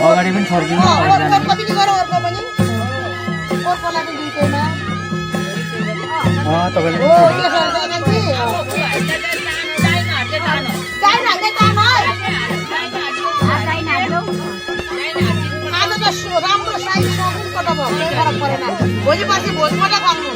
अगाडि पनि छर्किनु राम्रो साइज फरक परेन भोलि पर्सि भोजपल्ट खानु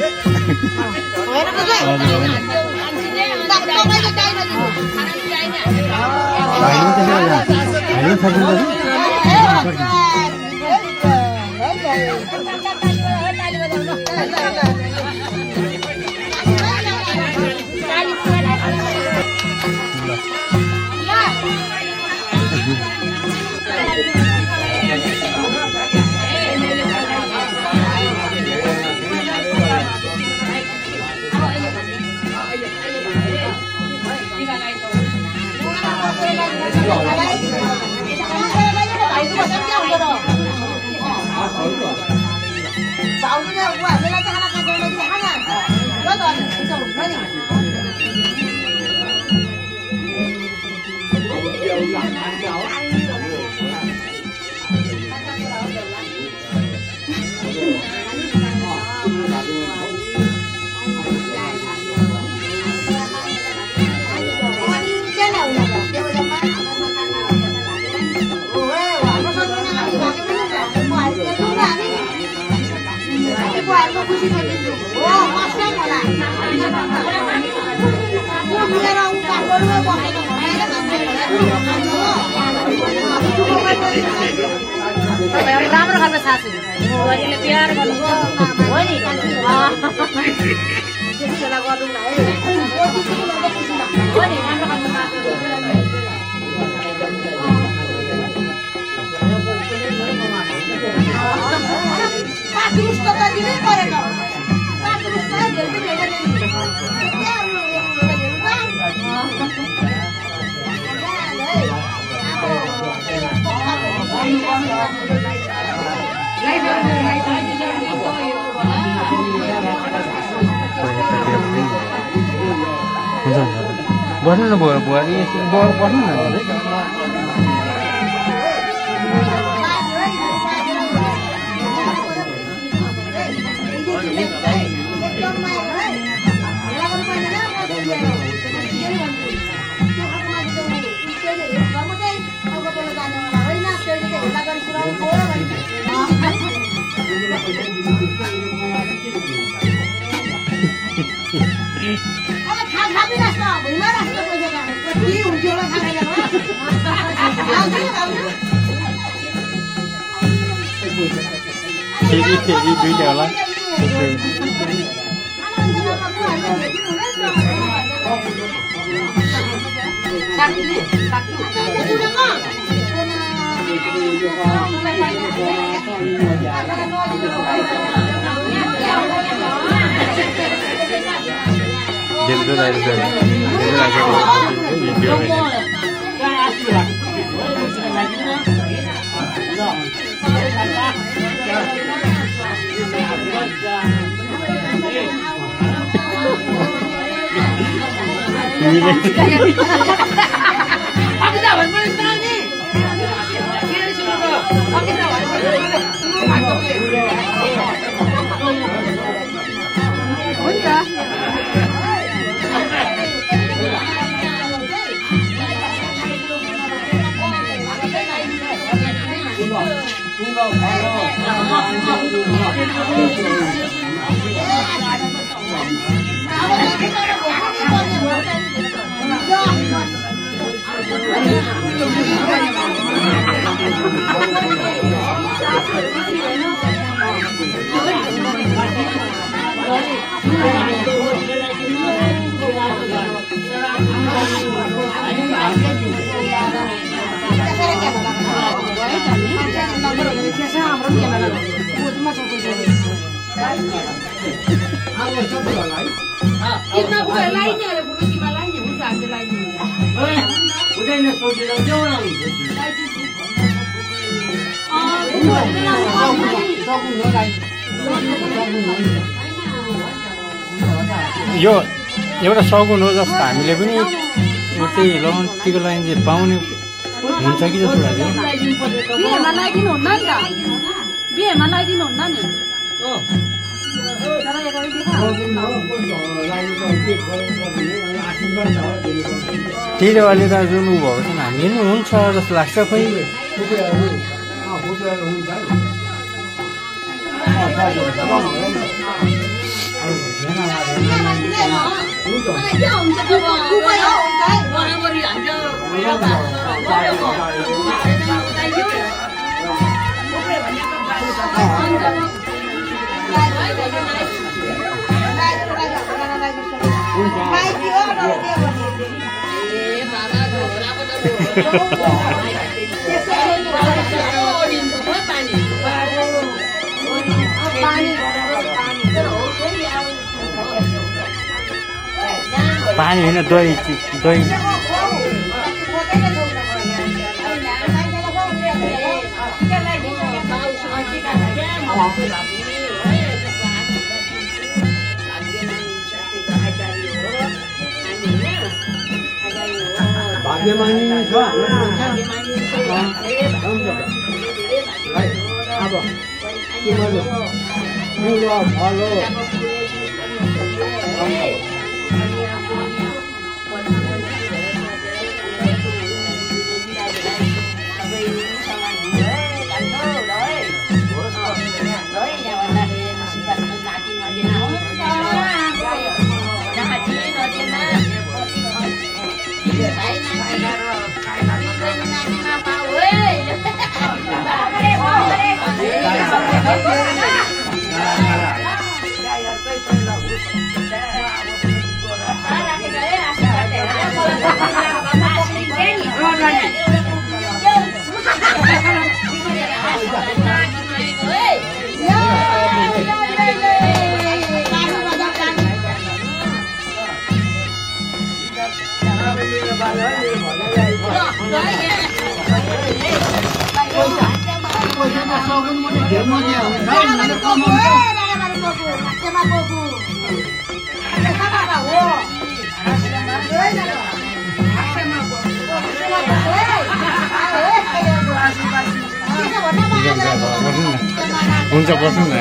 होइन राम्रो खालको सासू बुहारीले प्यार गर्नुभयो हो नि त्यति बेला गरौँ न है हो नि राम्रो खालको सासू पाँच त दिनै परेन बस्नु न बुहारी बस्नु न दुईटा होला यो एउटा सगुन हो जस्तो हामीले पनि त्यही लगाउनुको लागि चाहिँ पाउने हुन्छ कि जस्तो लाग्यो बिहेमा लगाइदिनुहुन्न नि त बिहेमा लगाइदिनुहुन्न नि त्यही त अहिले त जुन ऊ भएको छ हामीले पनि हुन्छ जस्तो लाग्छ खोइ पानी होइन दही दही भाग्यमानी छ अब के गर्नु हेलो हुन्छ बस्नु न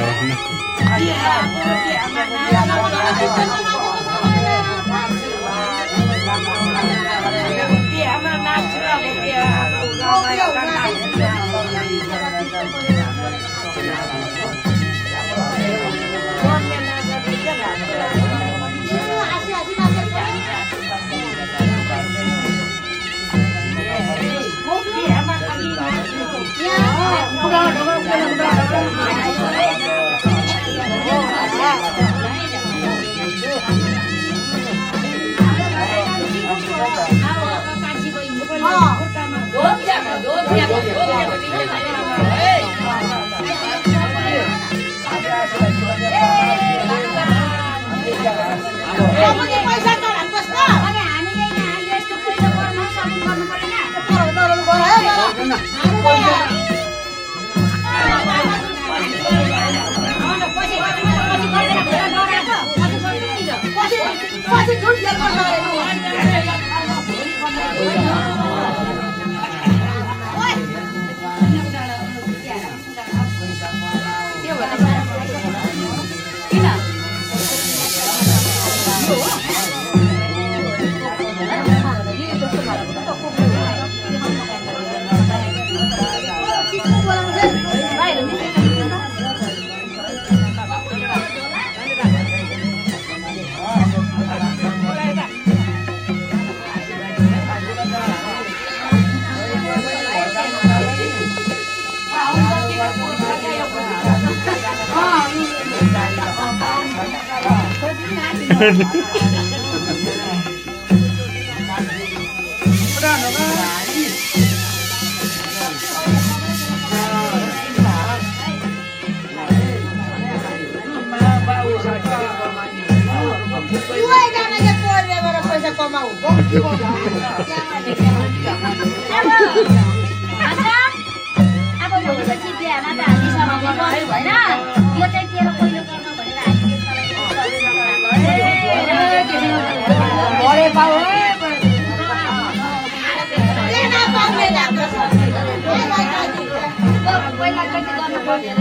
पहिला कति गर्नु पर्ने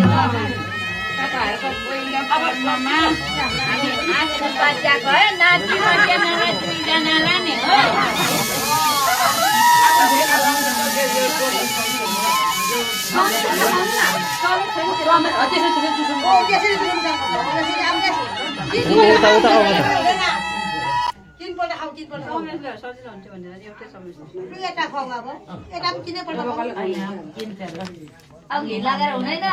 रहेछ हामी आशीर्वाद दिएको है नाति नातिनालाई दुईजनालाई नि सजिलो हुन्छ भनेर एउटै समस्या अब घिन लागेर हुँदैन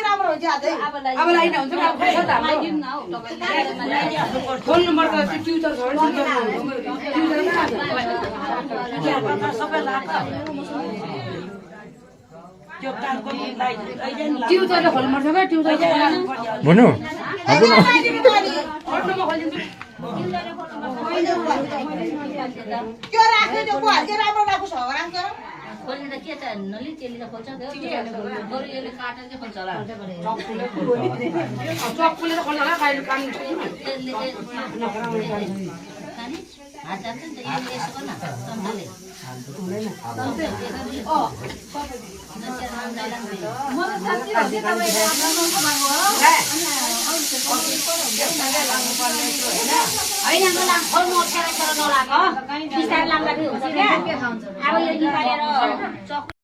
राम्रो हुन्छ होइन फोन नम्बर त ट्युटर छ ट्युटर फोन नम्बर छ क्या ट्युटर भन्नु खोल्ने त के त नली त्यसले त खोल्छ बरु यसले काटेर चाहिँ खोल्छ होला चक्कुले त खोल्छ होला खाइ काम त्यसले हात जान्छ नि त यसले यसो गर्न चम्चाले होइन मलाई खोल्नु अप्ठ्यारो नलाग बिस्तारै लाग्दाखेरि हुन्छ क्या अब यो निकालेर